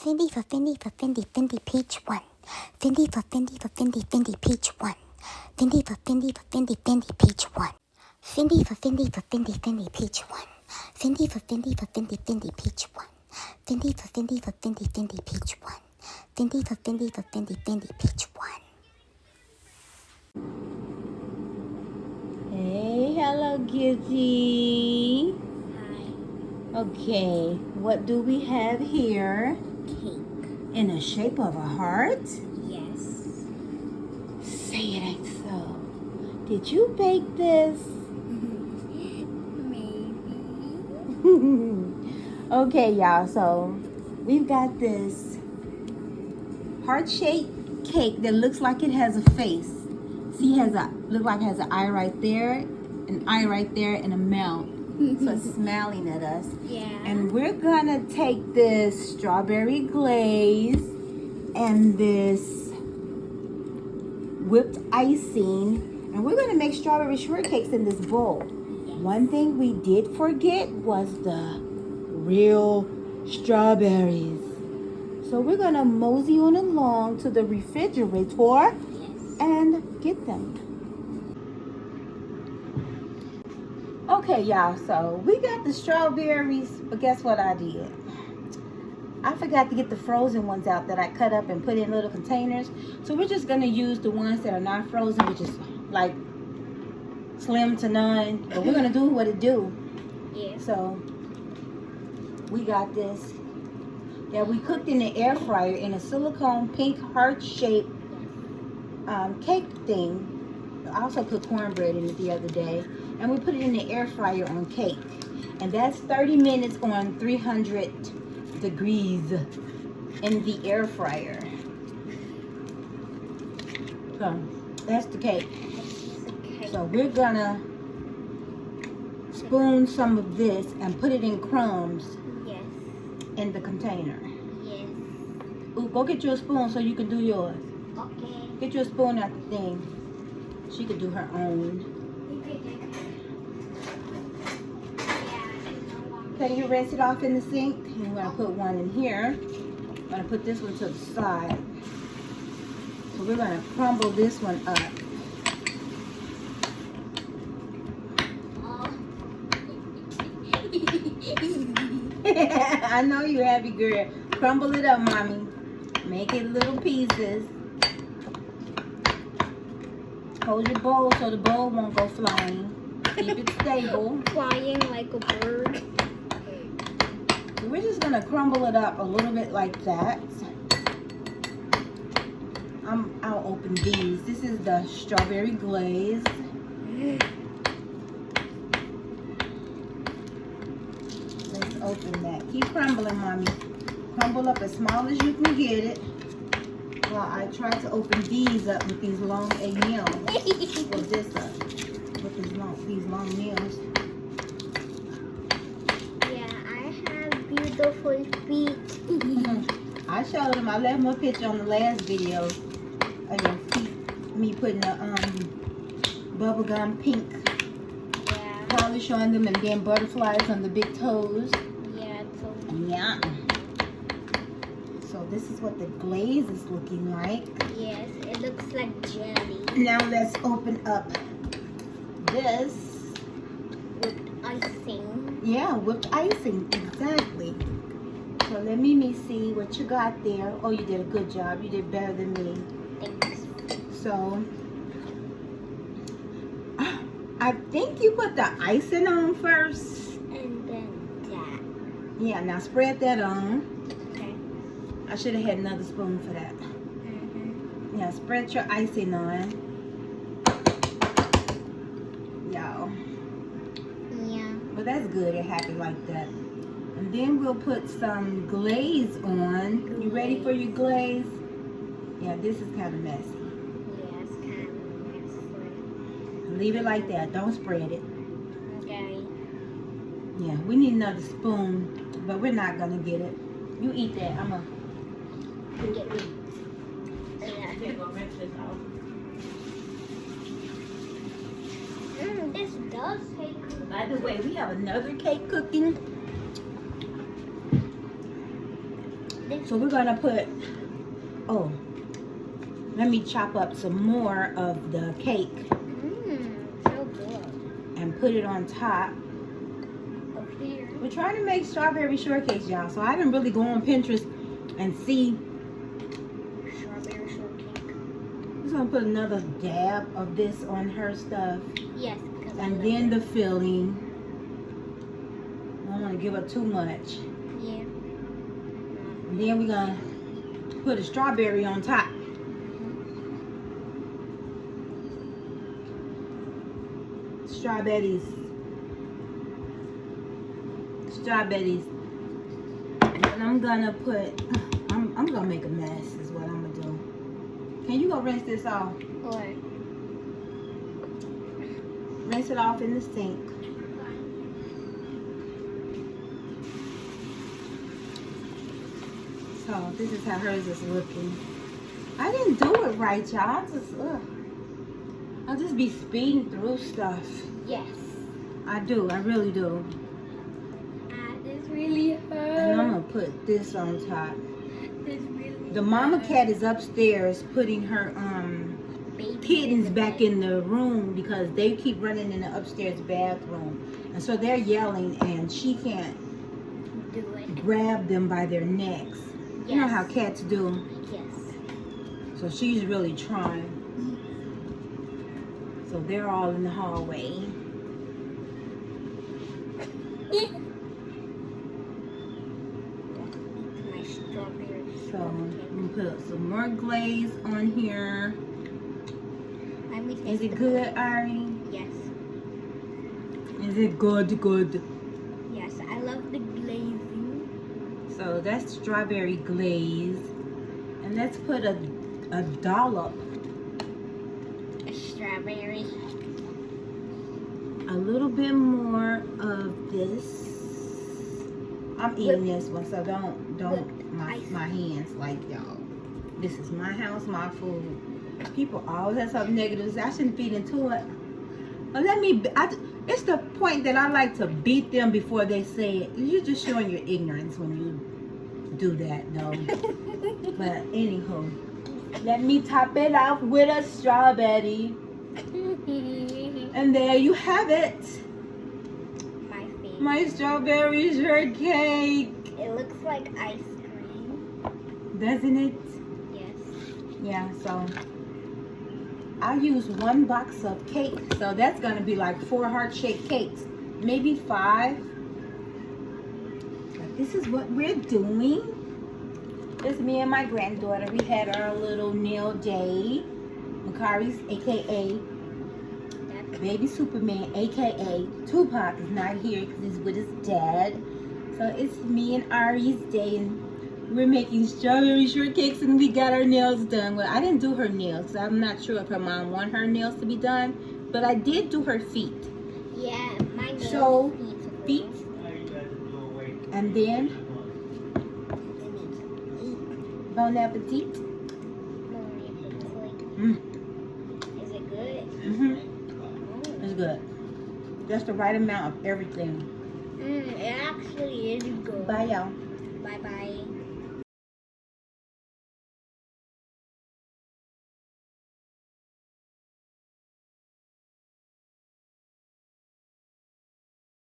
Fendi for Fendi for Fendi, Fendi peach one. Fendi for Fendi for Fendi, Fendi peach one. Fendi for Fendi for Fendi, Fendi peach one. Fendi for Fendi for Fendi, Fendi peach one. Fendi for Fendi for Fendi, Fendi peach one. Fendi for Fendi for Fendi, Fendi peach one. Fendi for Fendi for Fendi, Fendi peach one. Hey, hello, Gizzy. Hi. Okay, what do we have here? Cake. In the shape of a heart? Yes. Say it ain't so. Did you bake this? Maybe. Okay, y'all, so we've got this heart-shaped cake that looks like it has a face. See, look like it has an eye right there, an eye right there, and a mouth. So it's smiling at us. Yeah. And we're gonna take this strawberry glaze and this whipped icing, and we're gonna make strawberry shortcakes in this bowl. Yes. One thing we did forget was the real strawberries. So we're gonna mosey on along to the refrigerator and get them. Okay, y'all, so we got the strawberries, but guess what I did? I forgot to get the frozen ones out that I cut up and put in little containers. So we're just gonna use the ones that are not frozen, which is like slim to none. But we're gonna do what it do. Yeah. So we got this that we cooked in the air fryer in a silicone pink heart-shaped cake thing. I also cooked cornbread in it the other day, and we put it in the air fryer on cake, and that's 30 minutes on 300 degrees in the air fryer. So that's the cake. So we're gonna spoon some of this and put it in crumbs. Yes. In the container. Yes. Ooh, go get you a spoon so you can do yours. Okay. Get you a spoon out the thing. She could do her own. Okay, you rinse it off in the sink. And we're gonna put one in here. I'm gonna put this one to the side. So we're gonna crumble this one up. I know you're happy, girl. Crumble it up, mommy. Make it little pieces. Hold your bowl so the bowl won't go flying. Keep it stable. Flying like a bird. We're just gonna crumble it up a little bit like that. I'll open these. This is the strawberry glaze. Let's open that. Keep crumbling, mommy. Crumble up as small as you can get it. While I try to open these up with these long nails. Or this up with these long nails. Yeah, I have beautiful feet. I showed them. I left my picture on the last video of your feet. Me putting the bubblegum pink polish on them and then butterflies on the big toes. Yeah, Yeah. So this is what the glaze is looking like. yes, it looks like jelly. Now let's open up this. With icing. Yeah, whipped icing, exactly. So let me see what you got there. Oh, you did a good job. You did better than me. Thanks. So I think you put the icing on first. And then that. Yeah, now spread that on. Okay. I should have had another spoon for that. Mm-hmm. Yeah, spread your icing on. Y'all. Yeah. But that's good, it happened like that. And then we'll put some glaze on. You ready for your glaze? Yeah, this is kind of messy. Yeah, it's kind of messy. Leave it like that, don't spread it. Okay. Yeah, we need another spoon, but we're not gonna get it. You eat that, I'm gonna Get me. Yeah. This does take. By the way, we have another cake cooking. So we're gonna put, oh, let me chop up some more of the cake. So good. And put it on top. Up here. We're trying to make strawberry shortcakes, y'all. So I didn't really go on Pinterest and see. Strawberry shortcake. I'm just gonna put another dab of this on her stuff. Yes. And then the filling. I don't want to give her too much. Yeah. And then we're gonna put a strawberry on top. Strawberries. And I'm gonna put, I'm gonna make a mess is what I'm gonna do. Can you go rinse this off? Or Rinse it off in the sink. So this is how hers is looking. I didn't do it right, y'all. I'll just be speeding through stuff. yes. I do, I really do. This really hurts. And I'm gonna put this on top. This really The mama cat is upstairs putting her kittens back in the room because they keep running in the upstairs bathroom. And so they're yelling and she can't do it. grab them by their necks. Yes. You know how cats do. Yes. So she's really trying. So they're all in the hallway. My strawberry. So I'm gonna put some more glaze on here. Is it good, Ari? Yes. Is it good? Good. Yes, I love the glazing. So that's strawberry glaze. And let's put a dollop. A strawberry. A little bit more of this. I'm eating this one, so don't my hands like y'all. This is my house, my food. People always have something negative to say. I shouldn't feed into it. But it's the point that I like to beat them before they say it. You're just showing your ignorance when you do that, though. But anywho, let me top it off with a strawberry. And there you have it. My favorite. My strawberry shortcake. It looks like ice cream. Doesn't it? Yes. Yeah, so I use 1 box of cake. So that's going to be like 4 heart-shaped cakes. Maybe 5. But this is what we're doing. This is me and my granddaughter. We had our little nail day. Makari's a.k.a. Baby Superman, a.k.a. Tupac is not here because he's with his dad. So it's me and Ari's day, and we're making strawberry shortcakes, and we got our nails done. Well, I didn't do her nails, so I'm not sure if her mom wanted her nails to be done, but I did do her feet. Yeah, my nails. So, feet. And then, bon appetit. Is it good? Mm-hmm. It's good. Just the right amount of everything. It actually is good. Bye, y'all. Bye-bye.